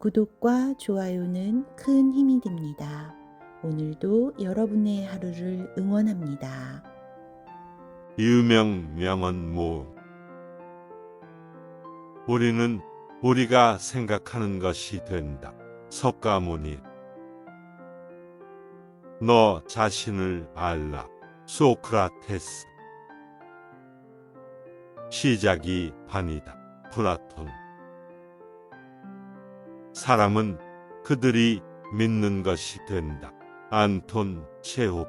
구독과 좋아요는 큰 힘이 됩니다. 오늘도 여러분의 하루를 응원합니다. 유명 명언 모음. 우리는 우리가 생각하는 것이 된다. 석가모니. 너 자신을 알라. 소크라테스. 시작이 반이다. 플라톤. 사람은 그들이 믿는 것이 된다. 안톤 체홉.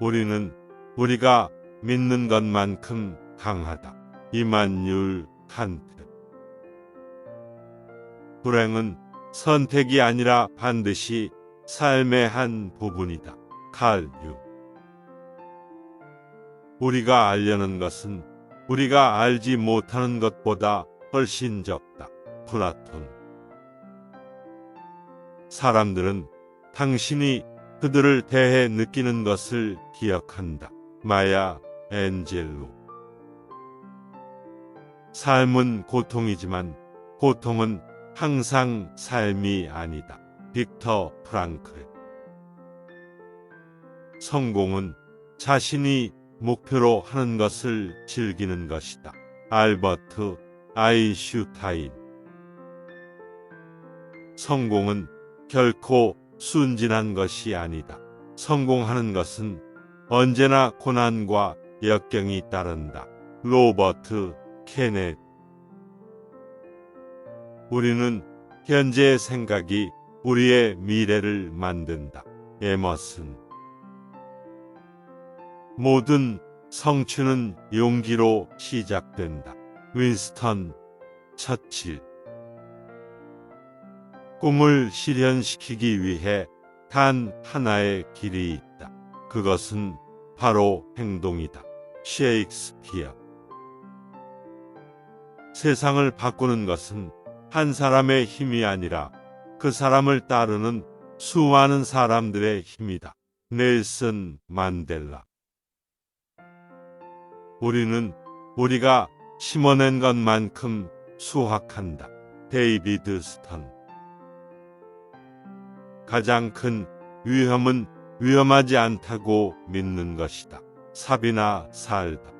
우리는 우리가 믿는 것만큼 강하다. 이만율 칸트. 불행은 선택이 아니라 반드시 삶의 한 부분이다. 칼 유. 우리가 알려는 것은 우리가 알지 못하는 것보다 훨씬 적다. 플라톤. 사람들은 당신이 그들을 대해 느끼는 것을 기억한다. 마야 앤젤로. 삶은 고통이지만 고통은 항상 삶이 아니다. 빅터 프랑클. 성공은 자신이 목표로 하는 것을 즐기는 것이다. 알버트 아인슈타인. 성공은 결코 순진한 것이 아니다. 성공하는 것은 언제나 고난과 역경이 따른다. 로버트 케넷. 우리는 현재의 생각이 우리의 미래를 만든다. 에머슨. 모든 성취는 용기로 시작된다. 윈스턴 처칠. 꿈을 실현시키기 위해 단 하나의 길이 있다. 그것은 바로 행동이다. 셰익스피어. 세상을 바꾸는 것은 한 사람의 힘이 아니라 그 사람을 따르는 수많은 사람들의 힘이다. 넬슨 만델라. 우리는 우리가 심어낸 것만큼 수확한다. 데이비드 스턴. 가장 큰 위험은 위험하지 않다고 믿는 것이다. 사비나 살다.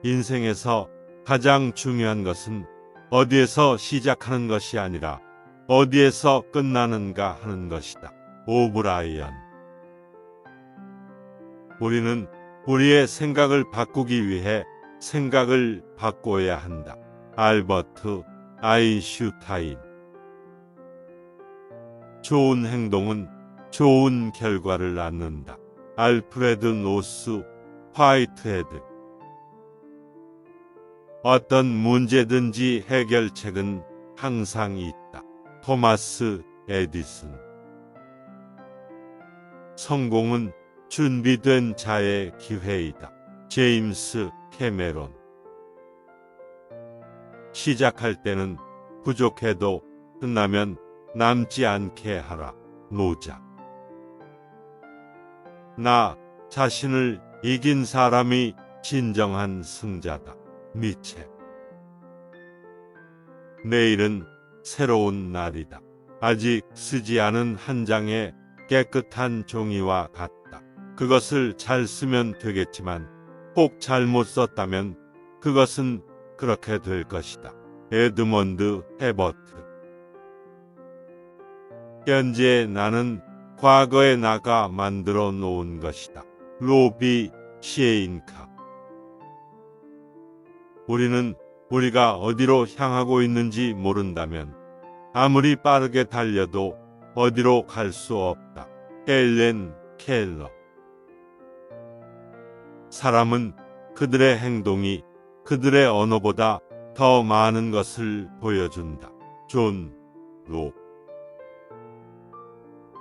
인생에서 가장 중요한 것은 어디에서 시작하는 것이 아니라 어디에서 끝나는가 하는 것이다. 오브라이언. 우리는 우리의 생각을 바꾸기 위해 생각을 바꿔야 한다. 알버트 아인슈타인. 좋은 행동은 좋은 결과를 낳는다. 알프레드 노스 화이트헤드. 어떤 문제든지 해결책은 항상 있다. 토마스 에디슨. 성공은 준비된 자의 기회이다. 제임스 캐메론. 시작할 때는 부족해도 끝나면 남지 않게 하라. 노자. 나 자신을 이긴 사람이 진정한 승자다. 니체. 내일은 새로운 날이다. 아직 쓰지 않은 한 장의 깨끗한 종이와 같다. 그것을 잘 쓰면 되겠지만 꼭 잘못 썼다면 그것은 그렇게 될 것이다. 에드먼드 헤버트. 현재 나는 과거에 나가 만들어 놓은 것이다. 로비 시에인카. 우리는 우리가 어디로 향하고 있는지 모른다면 아무리 빠르게 달려도 어디로 갈 수 없다. 헬렌 켈러. 사람은 그들의 행동이 그들의 언어보다 더 많은 것을 보여준다. 존 록.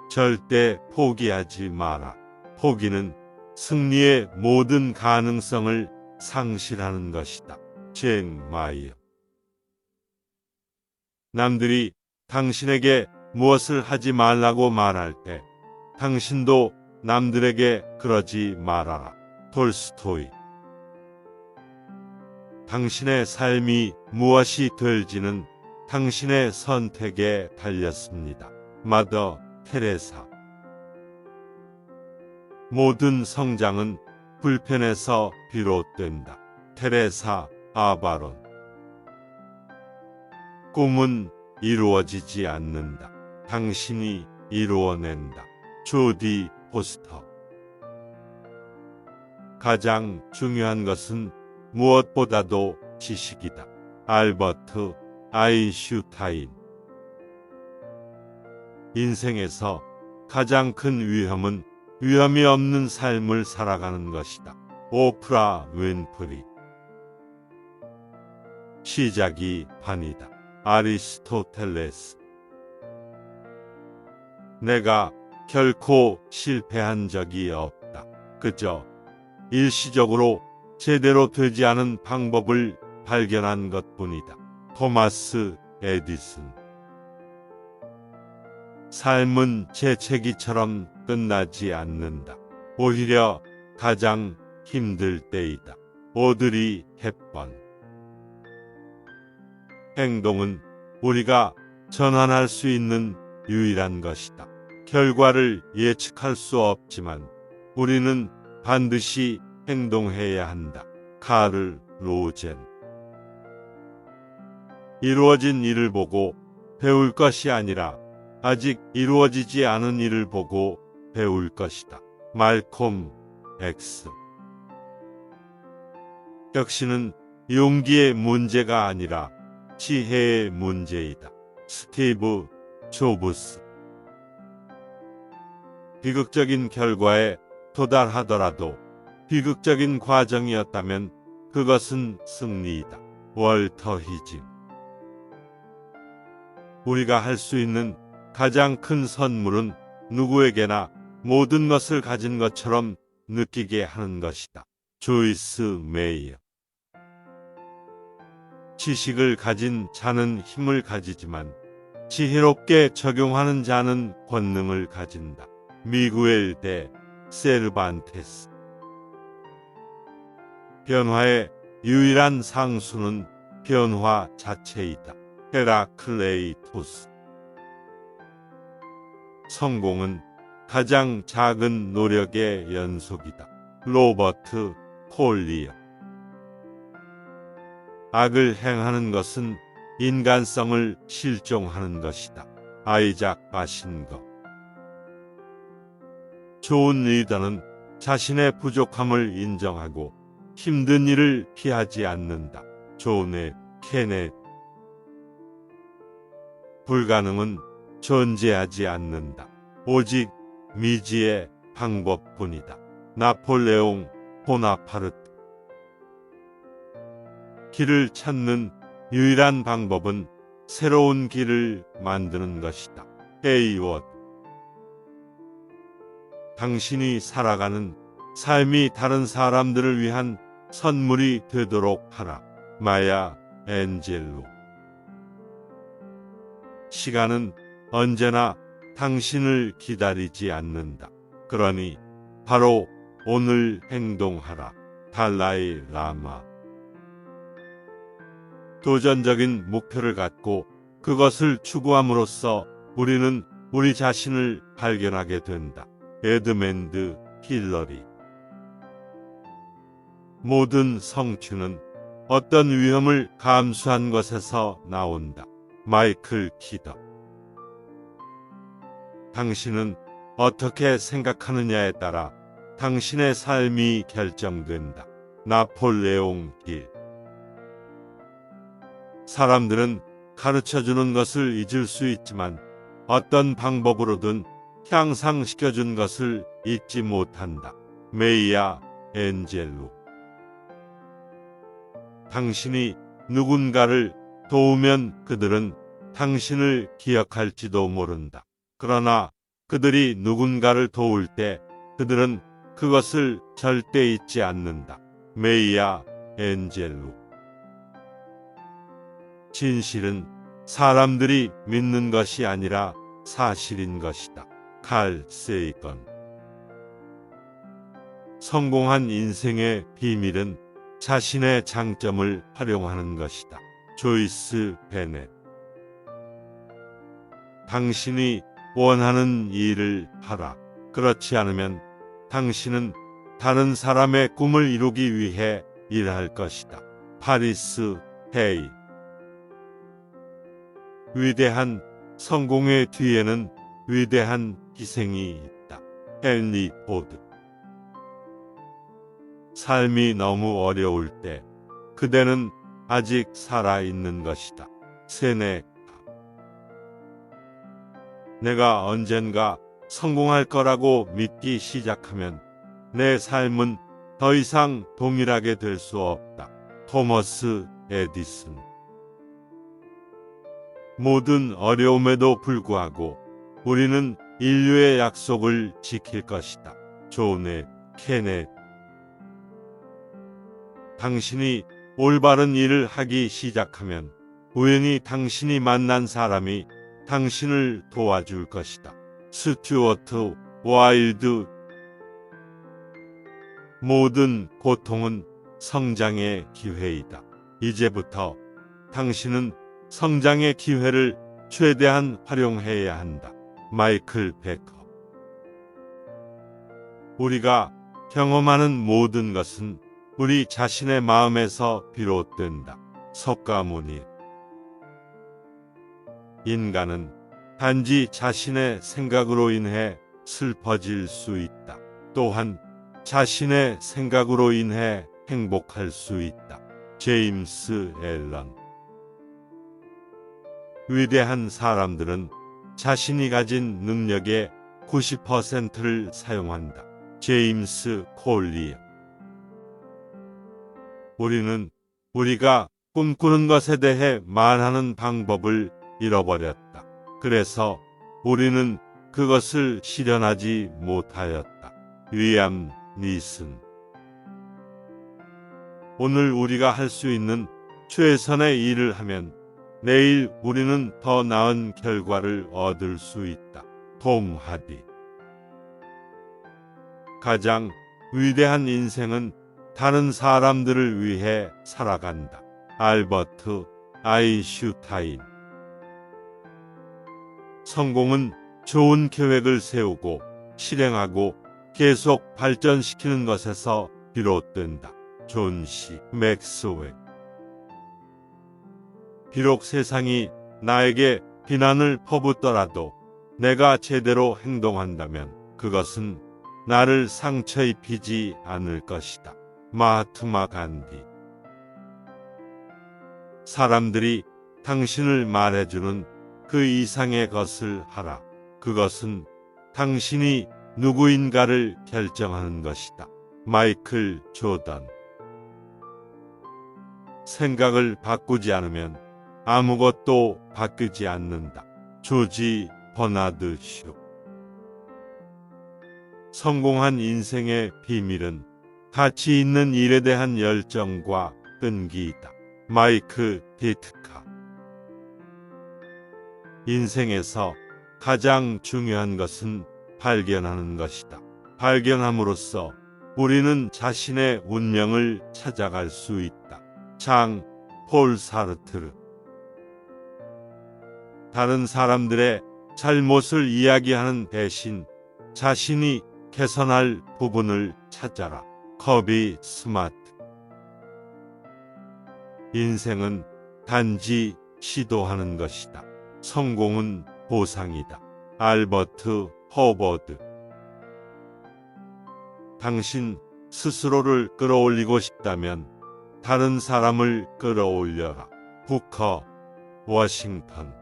절대 포기하지 마라. 포기는 승리의 모든 가능성을 상실하는 것이다. 젠 마이어. 남들이 당신에게 무엇을 하지 말라고 말할 때 당신도 남들에게 그러지 말아라. 톨스토이. 당신의 삶이 무엇이 될지는 당신의 선택에 달렸습니다. 마더 테레사. 모든 성장은 불편에서 비롯된다. 테레사 아바론. 꿈은 이루어지지 않는다. 당신이 이루어낸다. 조디 포스터. 가장 중요한 것은 무엇보다도 지식이다. 알버트 아인슈타인. 인생에서 가장 큰 위험은 위험이 없는 삶을 살아가는 것이다. 오프라 윈프리. 시작이 반이다. 아리스토텔레스. 내가 결코 실패한 적이 없다. 그저 일시적으로 제대로 되지 않은 방법을 발견한 것뿐이다. 토마스 에디슨. 삶은 재채기처럼 끝나지 않는다. 오히려 가장 힘들 때이다. 오드리 헵번. 행동은 우리가 전환할 수 있는 유일한 것이다. 결과를 예측할 수 없지만 우리는 반드시 행동해야 한다. 카를 로젠. 이루어진 일을 보고 배울 것이 아니라 아직 이루어지지 않은 일을 보고 배울 것이다. 말콤 X. 혁신은 용기의 문제가 아니라 지혜의 문제이다. 스티브 조브스. 비극적인 결과에 도달하더라도 비극적인 과정이었다면 그것은 승리이다. 월터 히징. 우리가 할 수 있는 가장 큰 선물은 누구에게나 모든 것을 가진 것처럼 느끼게 하는 것이다. 조이스 메이어. 지식을 가진 자는 힘을 가지지만 지혜롭게 적용하는 자는 권능을 가진다. 미구엘 데 세르반테스. 변화의 유일한 상수는 변화 자체이다. 헤라클레이토스. 성공은 가장 작은 노력의 연속이다. 로버트 콜리어. 악을 행하는 것은 인간성을 실종하는 것이다. 아이작 바신거. 좋은 리더는 자신의 부족함을 인정하고 힘든 일을 피하지 않는다. 존 F 케네디. 불가능은 존재하지 않는다. 오직 미지의 방법뿐이다. 나폴레옹 보나파르트. 길을 찾는 유일한 방법은 새로운 길을 만드는 것이다. 헤이워드. 당신이 살아가는 삶이 다른 사람들을 위한 선물이 되도록 하라. 마야 앤젤로. 시간은 언제나 당신을 기다리지 않는다. 그러니 바로 오늘 행동하라. 달라이 라마. 도전적인 목표를 갖고 그것을 추구함으로써 우리는 우리 자신을 발견하게 된다. 에드맨드 힐러리. 모든 성취는 어떤 위험을 감수한 것에서 나온다. 마이클 키더. 당신은 어떻게 생각하느냐에 따라 당신의 삶이 결정된다. 나폴레옹 힐. 사람들은 가르쳐주는 것을 잊을 수 있지만 어떤 방법으로든 향상시켜준 것을 잊지 못한다. 메이야 앤젤로. 당신이 누군가를 도우면 그들은 당신을 기억할지도 모른다. 그러나 그들이 누군가를 도울 때 그들은 그것을 절대 잊지 않는다. 메이야 앤젤로. 진실은 사람들이 믿는 것이 아니라 사실인 것이다. 칼 세이건. 성공한 인생의 비밀은 자신의 장점을 활용하는 것이다. 조이스 베넷. 당신이 원하는 일을 하라. 그렇지 않으면 당신은 다른 사람의 꿈을 이루기 위해 일할 것이다. 파리스 헤이. 위대한 성공의 뒤에는 위대한 희생이 있다. 헨리 포드. 삶이 너무 어려울 때 그대는 아직 살아있는 것이다. 세네카. 내가 언젠가 성공할 거라고 믿기 시작하면 내 삶은 더 이상 동일하게 될 수 없다. 토머스 에디슨. 모든 어려움에도 불구하고 우리는 인류의 약속을 지킬 것이다. 존 F 케네디. 당신이 올바른 일을 하기 시작하면 우연히 당신이 만난 사람이 당신을 도와줄 것이다. 스튜어트 와일드. 모든 고통은 성장의 기회이다. 이제부터 당신은 성장의 기회를 최대한 활용해야 한다. 마이클 베커. 우리가 경험하는 모든 것은 우리 자신의 마음에서 비롯된다. 석가모니. 인간은 단지 자신의 생각으로 인해 슬퍼질 수 있다. 또한 자신의 생각으로 인해 행복할 수 있다. 제임스 앨런. 위대한 사람들은 자신이 가진 능력의 90%를 사용한다. 제임스 콜리어. 우리는 우리가 꿈꾸는 것에 대해 말하는 방법을 잃어버렸다. 그래서 우리는 그것을 실현하지 못하였다. 위암 니슨. 오늘 우리가 할 수 있는 최선의 일을 하면 내일 우리는 더 나은 결과를 얻을 수 있다. 톰 하디. 가장 위대한 인생은 다른 사람들을 위해 살아간다. 알버트 아인슈타인. 성공은 좋은 계획을 세우고 실행하고 계속 발전시키는 것에서 비롯된다. 존 C. 맥스웰. 비록 세상이 나에게 비난을 퍼붓더라도 내가 제대로 행동한다면 그것은 나를 상처 입히지 않을 것이다. 마하트마 간디. 사람들이 당신을 말해주는 그 이상의 것을 하라. 그것은 당신이 누구인가를 결정하는 것이다. 마이클 조던. 생각을 바꾸지 않으면 아무것도 바뀌지 않는다. 조지 버나드 슈. 성공한 인생의 비밀은 가치 있는 일에 대한 열정과 끈기이다. 마이크 디트카. 인생에서 가장 중요한 것은 발견하는 것이다. 발견함으로써 우리는 자신의 운명을 찾아갈 수 있다. 장 폴 사르트르. 다른 사람들의 잘못을 이야기하는 대신 자신이 개선할 부분을 찾아라. 커비 스마트. 인생은 단지 시도하는 것이다. 성공은 보상이다. 알버트 허버드. 당신 스스로를 끌어올리고 싶다면 다른 사람을 끌어올려라. 부커 워싱턴.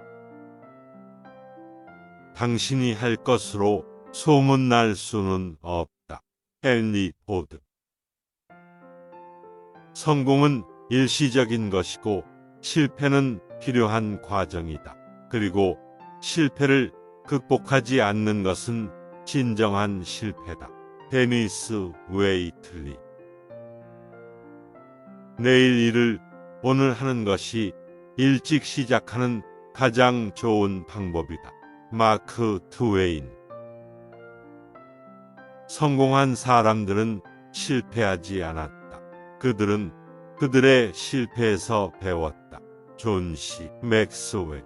당신이 할 것으로 소문날 수는 없다. 헨리 포드. 성공은 일시적인 것이고 실패는 필요한 과정이다. 그리고 실패를 극복하지 않는 것은 진정한 실패다. 데니스 웨이틀리. 내일 일을 오늘 하는 것이 일찍 시작하는 가장 좋은 방법이다. 마크 트웨인. 성공한 사람들은 실패하지 않았다. 그들은 그들의 실패에서 배웠다. 존 시 맥스웰.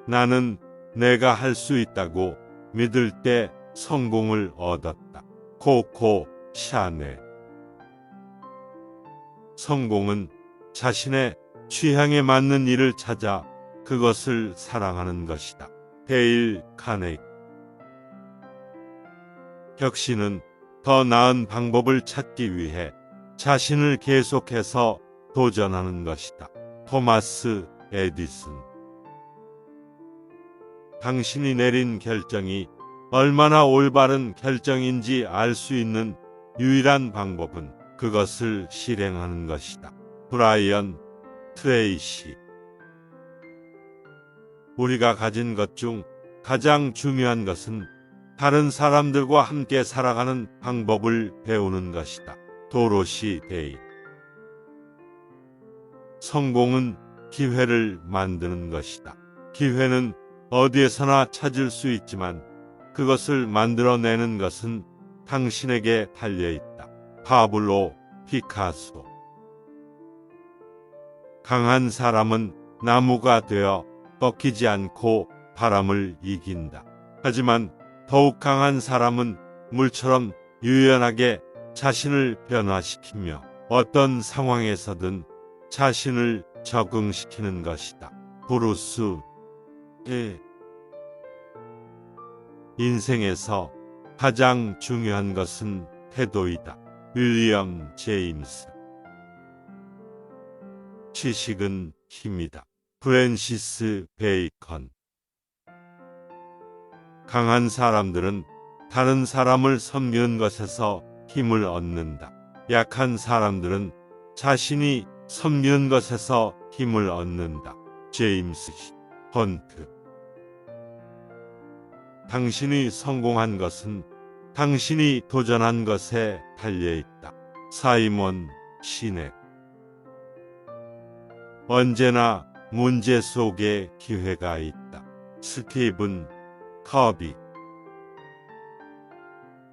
나는 내가 할 수 있다고 믿을 때 성공을 얻었다. 코코 샤넬. 성공은 자신의 취향에 맞는 일을 찾아 그것을 사랑하는 것이다. 데일 카네기. 혁신은 더 나은 방법을 찾기 위해 자신을 계속해서 도전하는 것이다. 토마스 에디슨. 당신이 내린 결정이 얼마나 올바른 결정인지 알 수 있는 유일한 방법은 그것을 실행하는 것이다. 브라이언 트레이시. 우리가 가진 것 중 가장 중요한 것은 다른 사람들과 함께 살아가는 방법을 배우는 것이다. 도로시 데이. 성공은 기회를 만드는 것이다. 기회는 어디에서나 찾을 수 있지만 그것을 만들어내는 것은 당신에게 달려있다. 파블로 피카소. 강한 사람은 나무가 되어 꺾이지 않고 바람을 이긴다. 하지만 더욱 강한 사람은 물처럼 유연하게 자신을 변화시키며 어떤 상황에서든 자신을 적응시키는 것이다. 브루스 리. 인생에서 가장 중요한 것은 태도이다. 윌리엄 제임스. 지식은 힘이다. 프랜시스 베이컨. 강한 사람들은 다른 사람을 섬기는 것에서 힘을 얻는다. 약한 사람들은 자신이 섬기는 것에서 힘을 얻는다. 제임스 헌트. 당신이 성공한 것은 당신이 도전한 것에 달려있다. 사이먼 시넥. 언제나 문제 속에 기회가 있다. 스티븐 커비.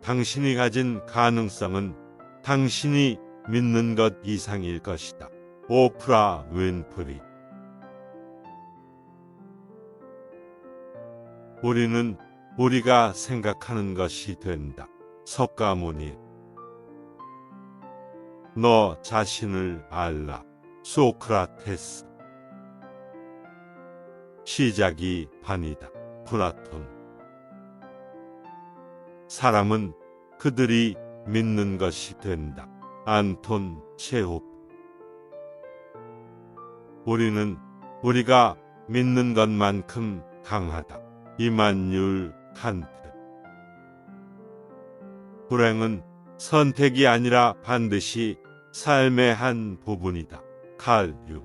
당신이 가진 가능성은 당신이 믿는 것 이상일 것이다. 오프라 윈프리. 우리는 우리가 생각하는 것이 된다. 석가모니. 너 자신을 알라. 소크라테스. 시작이 반이다. 플라톤. 사람은 그들이 믿는 것이 된다. 안톤 체호프. 우리는 우리가 믿는 것만큼 강하다. 이만율 칸트. 불행은 선택이 아니라 반드시 삶의 한 부분이다. 칼 유.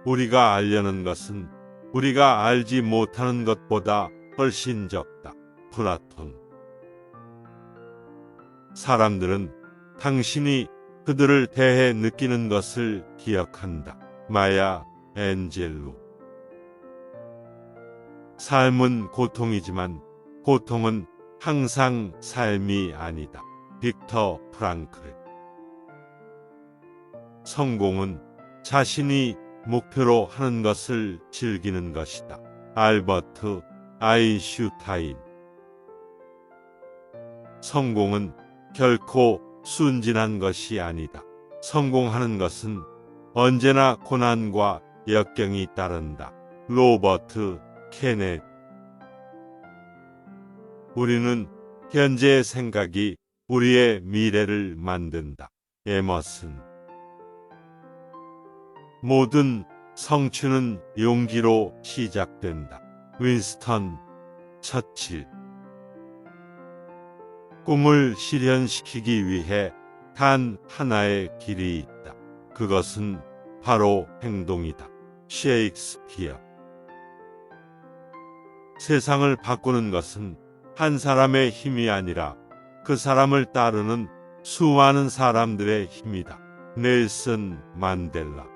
우리가 알려는 것은 우리가 알지 못하는 것보다 훨씬 적다. 플라톤. 사람들은 당신이 그들을 대해 느끼는 것을 기억한다. 마야 앤젤로. 삶은 고통이지만 고통은 항상 삶이 아니다. 빅터 프랑클. 성공은 자신이 목표로 하는 것을 즐기는 것이다. 알버트 아인슈타인. 성공은 결코 순진한 것이 아니다. 성공하는 것은 언제나 고난과 역경이 따른다. 로버트 케넷. 우리는 현재의 생각이 우리의 미래를 만든다. 에머슨. 모든 성취는 용기로 시작된다. 윈스턴 처칠. 꿈을 실현시키기 위해 단 하나의 길이 있다. 그것은 바로 행동이다. 셰익스피어. 세상을 바꾸는 것은 한 사람의 힘이 아니라 그 사람을 따르는 수많은 사람들의 힘이다. 넬슨 만델라.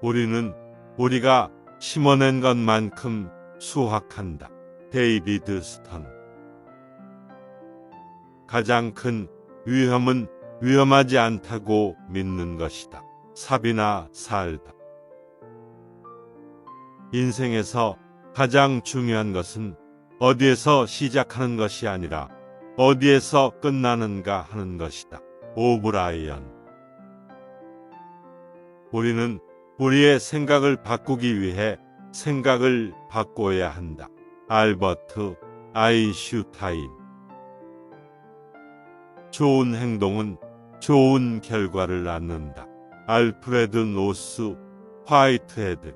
우리는 우리가 심어낸 것만큼 수확한다. 데이비드 스턴. 가장 큰 위험은 위험하지 않다고 믿는 것이다. 삽이나 살다. 인생에서 가장 중요한 것은 어디에서 시작하는 것이 아니라 어디에서 끝나는가 하는 것이다. 오브라이언. 우리는 우리의 생각을 바꾸기 위해 생각을 바꿔야 한다. 알버트 아인슈타인. 좋은 행동은 좋은 결과를 낳는다. 알프레드 노스 화이트헤드.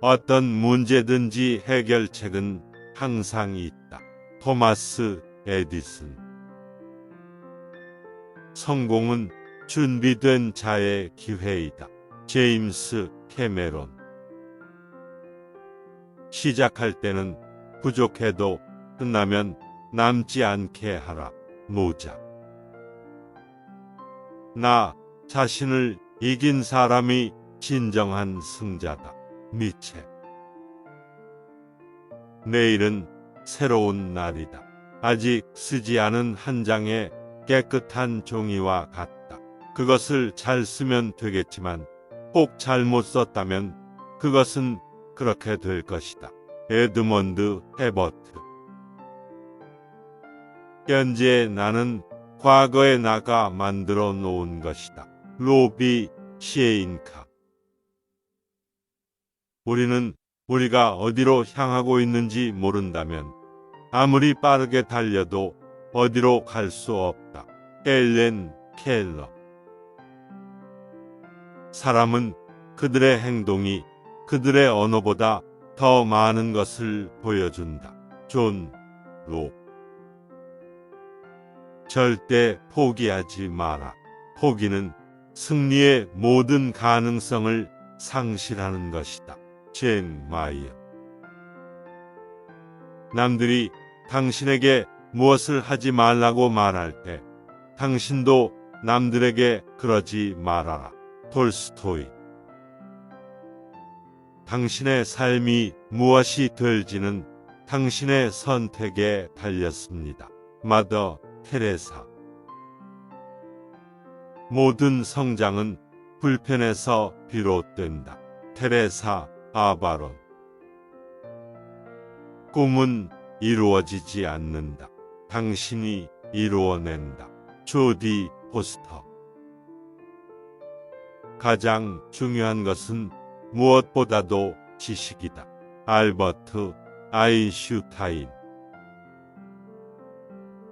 어떤 문제든지 해결책은 항상 있다. 토마스 에디슨. 성공은 준비된 자의 기회이다. 제임스 캐메론. 시작할 때는 부족해도 끝나면 남지 않게 하라. 노자. 나 자신을 이긴 사람이 진정한 승자다. 미첼. 내일은 새로운 날이다. 아직 쓰지 않은 한 장의 깨끗한 종이와 같다. 그것을 잘 쓰면 되겠지만 혹 잘못 썼다면 그것은 그렇게 될 것이다. 에드먼드 헤버트. 현재 나는 과거에 나가 만들어 놓은 것이다. 로비 시에인카. 우리는 우리가 어디로 향하고 있는지 모른다면 아무리 빠르게 달려도 어디로 갈 수 없다. 헬렌 켈러. 사람은 그들의 행동이 그들의 언어보다 더 많은 것을 보여준다. 존 록. 절대 포기하지 마라. 포기는 승리의 모든 가능성을 상실하는 것이다. 젠 마이어. 남들이 당신에게 무엇을 하지 말라고 말할 때 당신도 남들에게 그러지 말아라. 톨스토이. 당신의 삶이 무엇이 될지는 당신의 선택에 달렸습니다. 마더 테레사. 모든 성장은 불편에서 비롯된다. 테레사 아바론. 꿈은 이루어지지 않는다. 당신이 이루어낸다. 조디 포스터. 가장 중요한 것은 무엇보다도 지식이다. 알버트 아인슈타인.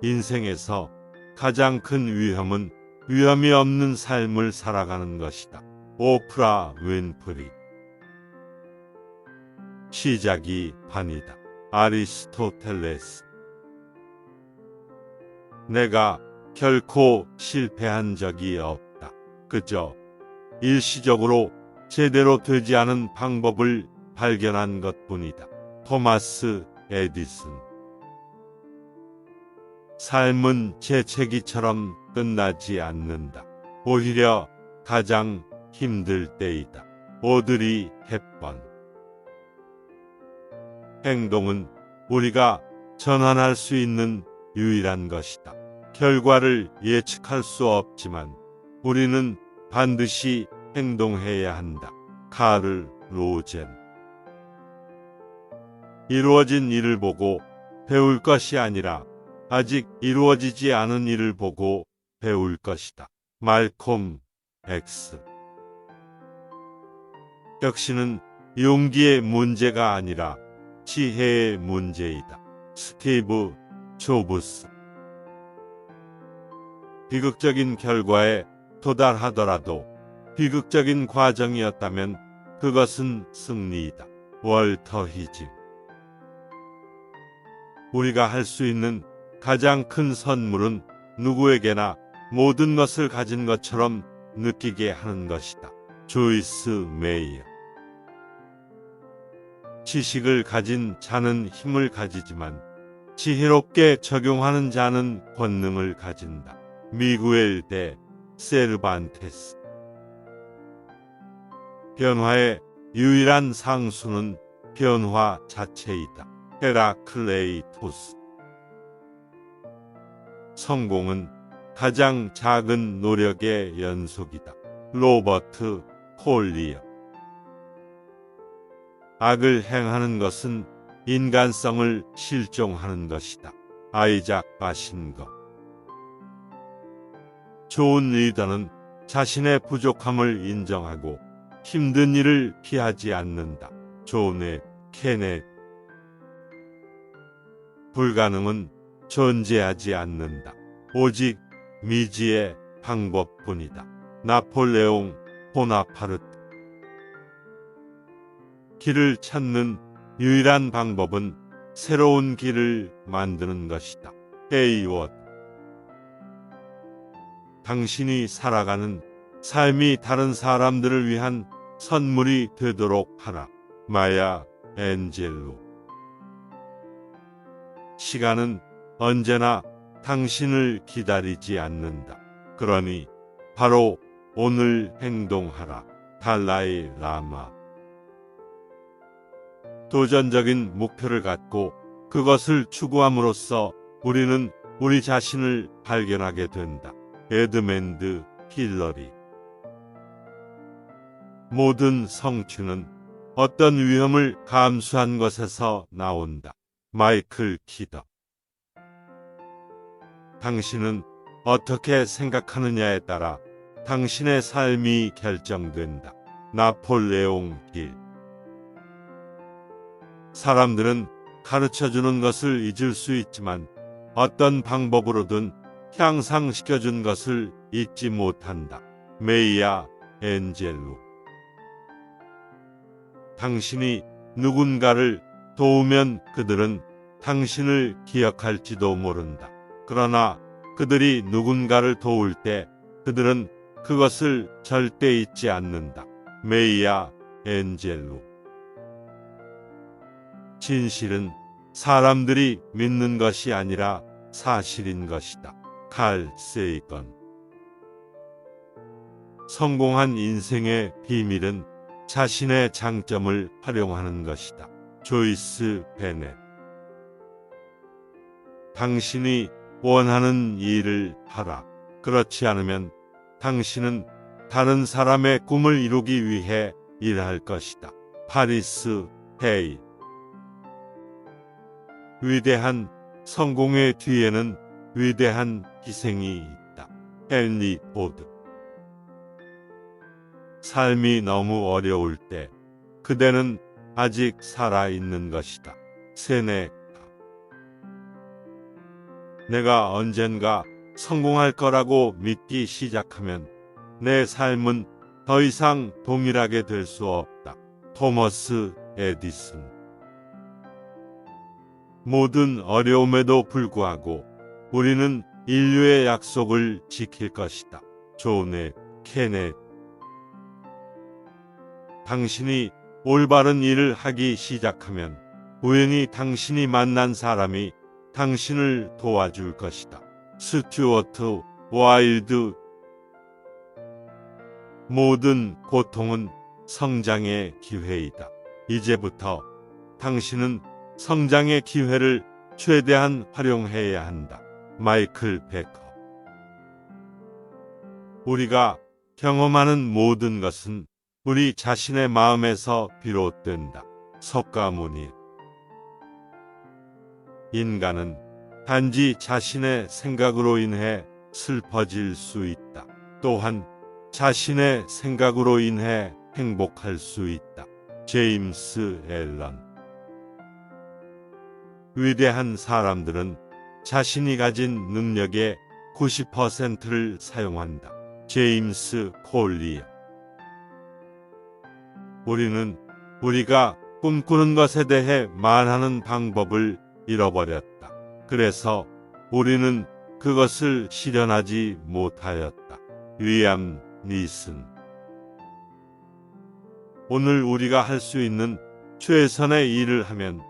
인생에서 가장 큰 위험은 위험이 없는 삶을 살아가는 것이다. 오프라 윈프리. 시작이 반이다. 아리스토텔레스. 내가 결코 실패한 적이 없다. 그저 일시적으로 제대로 되지 않은 방법을 발견한 것뿐이다. 토마스 에디슨. 삶은 재채기처럼 끝나지 않는다. 오히려 가장 힘들 때이다. 오드리 헵번. 행동은 우리가 전환할 수 있는 유일한 것이다. 결과를 예측할 수 없지만 우리는 반드시 행동해야 한다. 카를 로젠. 이루어진 일을 보고 배울 것이 아니라 아직 이루어지지 않은 일을 보고 배울 것이다. 말콤 X. 혁신은 용기의 문제가 아니라 지혜의 문제이다. 스티브 조브스. 비극적인 결과에 도달하더라도 비극적인 과정이었다면 그것은 승리이다. 월터 히즘. 우리가 할 수 있는 가장 큰 선물은 누구에게나 모든 것을 가진 것처럼 느끼게 하는 것이다. 조이스 메이어. 지식을 가진 자는 힘을 가지지만 지혜롭게 적용하는 자는 권능을 가진다. 미구엘 데 세르반테스. 변화의 유일한 상수는 변화 자체이다. 헤라클레이토스. 성공은 가장 작은 노력의 연속이다. 로버트 콜리어. 악을 행하는 것은 인간성을 실종하는 것이다. 아이작 바신거. 좋은 리더는 자신의 부족함을 인정하고 힘든 일을 피하지 않는다. 존 F 케네디. 불가능은 존재하지 않는다. 오직 미지의 방법뿐이다. 나폴레옹 보나파르트. 길을 찾는 유일한 방법은 새로운 길을 만드는 것이다. 헤이워드. 당신이 살아가는 삶이 다른 사람들을 위한 선물이 되도록 하라. 마야 앤젤로. 시간은 언제나 당신을 기다리지 않는다. 그러니 바로 오늘 행동하라. 달라이 라마. 도전적인 목표를 갖고 그것을 추구함으로써 우리는 우리 자신을 발견하게 된다. 에드먼드 힐러리. 모든 성취는 어떤 위험을 감수한 것에서 나온다. 마이클 키더. 당신은 어떻게 생각하느냐에 따라 당신의 삶이 결정된다. 나폴레옹 힐. 사람들은 가르쳐주는 것을 잊을 수 있지만 어떤 방법으로든 향상시켜준 것을 잊지 못한다. 메이야 앤젤로. 당신이 누군가를 도우면 그들은 당신을 기억할지도 모른다. 그러나 그들이 누군가를 도울 때 그들은 그것을 절대 잊지 않는다. 메이야 앤젤로. 진실은 사람들이 믿는 것이 아니라 사실인 것이다. 칼 세이건. 성공한 인생의 비밀은 자신의 장점을 활용하는 것이다. 조이스 베넷. 당신이 원하는 일을 하라. 그렇지 않으면 당신은 다른 사람의 꿈을 이루기 위해 일할 것이다. 파리스 헤이. 위대한 성공의 뒤에는 위대한 희생이 있다. 헨리 포드. 삶이 너무 어려울 때 그대는 아직 살아있는 것이다. 세네카. 내가 언젠가 성공할 거라고 믿기 시작하면 내 삶은 더 이상 동일하게 될 수 없다. 토머스 에디슨. 모든 어려움에도 불구하고 우리는 인류의 약속을 지킬 것이다. 존 F 케네디. 당신이 올바른 일을 하기 시작하면 우연히 당신이 만난 사람이 당신을 도와줄 것이다. 스튜어트 와일드. 모든 고통은 성장의 기회이다. 이제부터 당신은 성장의 기회를 최대한 활용해야 한다. 마이클 베커. 우리가 경험하는 모든 것은 우리 자신의 마음에서 비롯된다. 석가모니. 인간은 단지 자신의 생각으로 인해 슬퍼질 수 있다. 또한 자신의 생각으로 인해 행복할 수 있다. 제임스 앨런. 위대한 사람들은 자신이 가진 능력의 90%를 사용한다. 제임스 콜리어. 우리는 우리가 꿈꾸는 것에 대해 말하는 방법을 잃어버렸다. 그래서 우리는 그것을 실현하지 못하였다. 위암 니슨. 오늘 우리가 할 수 있는 최선의 일을 하면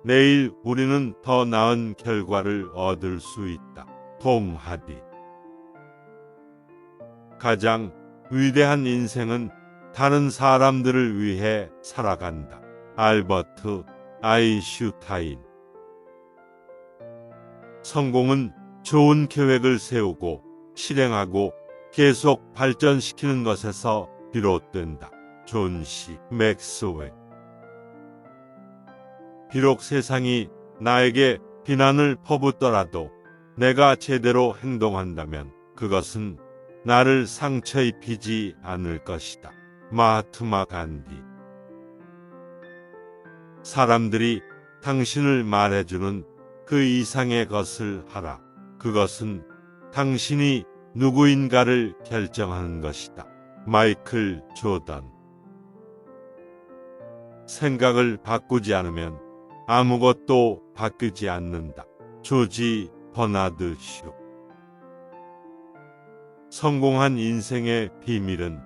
내일 우리는 더 나은 결과를 얻을 수 있다. 톰 하디. 가장 위대한 인생은 다른 사람들을 위해 살아간다. 알버트 아인슈타인. 성공은 좋은 계획을 세우고 실행하고 계속 발전시키는 것에서 비롯된다. 존 C. 맥스웰. 비록 세상이 나에게 비난을 퍼붓더라도 내가 제대로 행동한다면 그것은 나를 상처 입히지 않을 것이다. 마하트마 간디. 사람들이 당신을 말해주는 그 이상의 것을 하라. 그것은 당신이 누구인가를 결정하는 것이다. 마이클 조던. 생각을 바꾸지 않으면 아무것도 바뀌지 않는다. 조지 버나드 쇼. 성공한 인생의 비밀은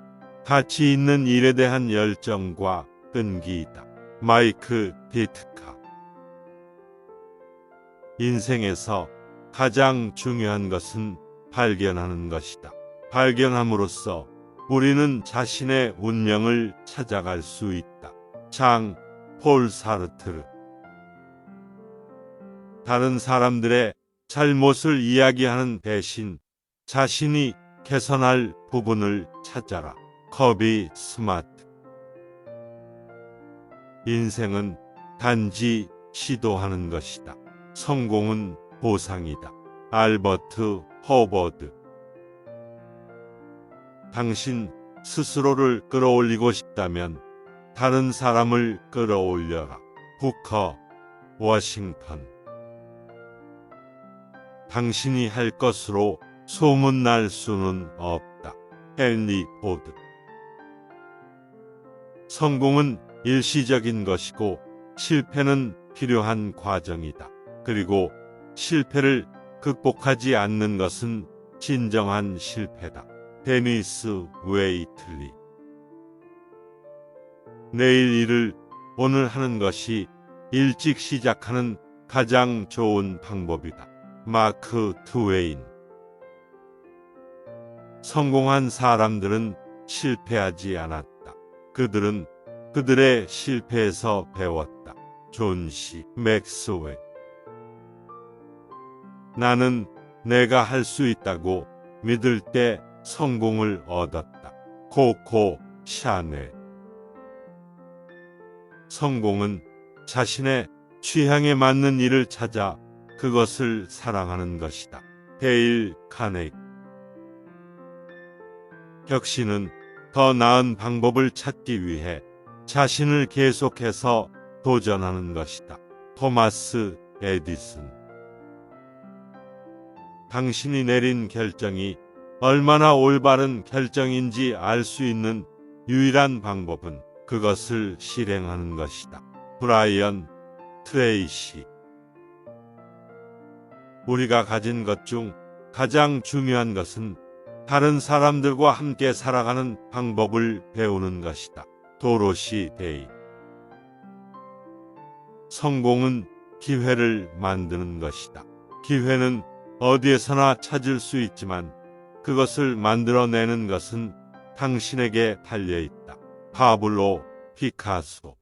가치 있는 일에 대한 열정과 끈기이다. 마이크 디트카. 인생에서 가장 중요한 것은 발견하는 것이다. 발견함으로써 우리는 자신의 운명을 찾아갈 수 있다. 장 폴 사르트르. 다른 사람들의 잘못을 이야기하는 대신 자신이 개선할 부분을 찾아라. 커비 스마트. 인생은 단지 시도하는 것이다. 성공은 보상이다. 알버트 허버드. 당신 스스로를 끌어올리고 싶다면 다른 사람을 끌어올려라. 부커 워싱턴. 당신이 할 것으로 소문날 수는 없다. 헨리 포드. 성공은 일시적인 것이고 실패는 필요한 과정이다. 그리고 실패를 극복하지 않는 것은 진정한 실패다. 데니스 웨이틀리. 내일 일을 오늘 하는 것이 일찍 시작하는 가장 좋은 방법이다. 마크 트웨인. 성공한 사람들은 실패하지 않았다. 그들은 그들의 실패에서 배웠다. 존 C. 맥스웰. 나는 내가 할 수 있다고 믿을 때 성공을 얻었다. 코코 샤넬. 성공은 자신의 취향에 맞는 일을 찾아 그것을 사랑하는 것이다. 데일 카네기. 혁신은 더 나은 방법을 찾기 위해 자신을 계속해서 도전하는 것이다. 토마스 에디슨. 당신이 내린 결정이 얼마나 올바른 결정인지 알 수 있는 유일한 방법은 그것을 실행하는 것이다. 브라이언 트레이시. 우리가 가진 것 중 가장 중요한 것은 다른 사람들과 함께 살아가는 방법을 배우는 것이다. 도로시 데이. 성공은 기회를 만드는 것이다. 기회는 어디에서나 찾을 수 있지만 그것을 만들어내는 것은 당신에게 달려있다. 파블로 피카소.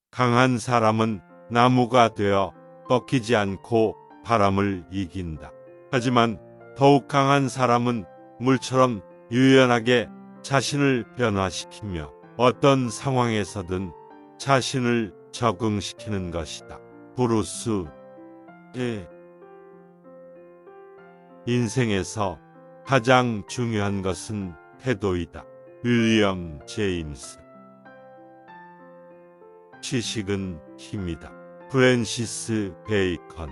강한 사람은 나무가 되어 꺾이지 않고 바람을 이긴다. 하지만 더욱 강한 사람은 물처럼 유연하게 자신을 변화시키며 어떤 상황에서든 자신을 적응시키는 것이다. 브루스 리. 인생에서 가장 중요한 것은 태도이다. 윌리엄 제임스. 지식은 힘이다. 프랜시스 베이컨.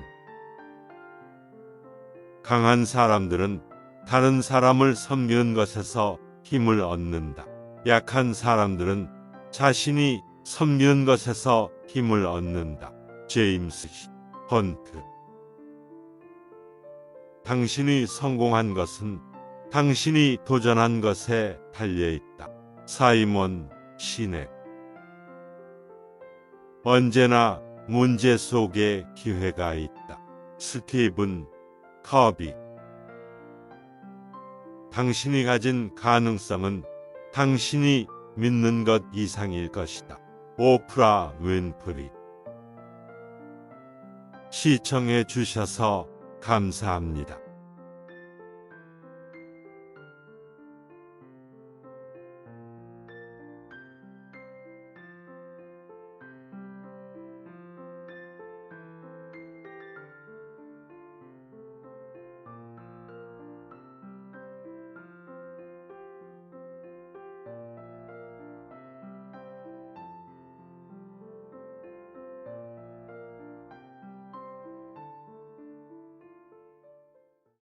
강한 사람들은 다른 사람을 섬기는 것에서 힘을 얻는다. 약한 사람들은 자신이 섬기는 것에서 힘을 얻는다. 제임스 헌트. 당신이 성공한 것은 당신이 도전한 것에 달려있다. 사이먼 시넥. 언제나 문제 속에 기회가 있다. 스티븐 커비. 당신이 가진 가능성은 당신이 믿는 것 이상일 것이다. 오프라 윈프리. 시청해 주셔서 감사합니다.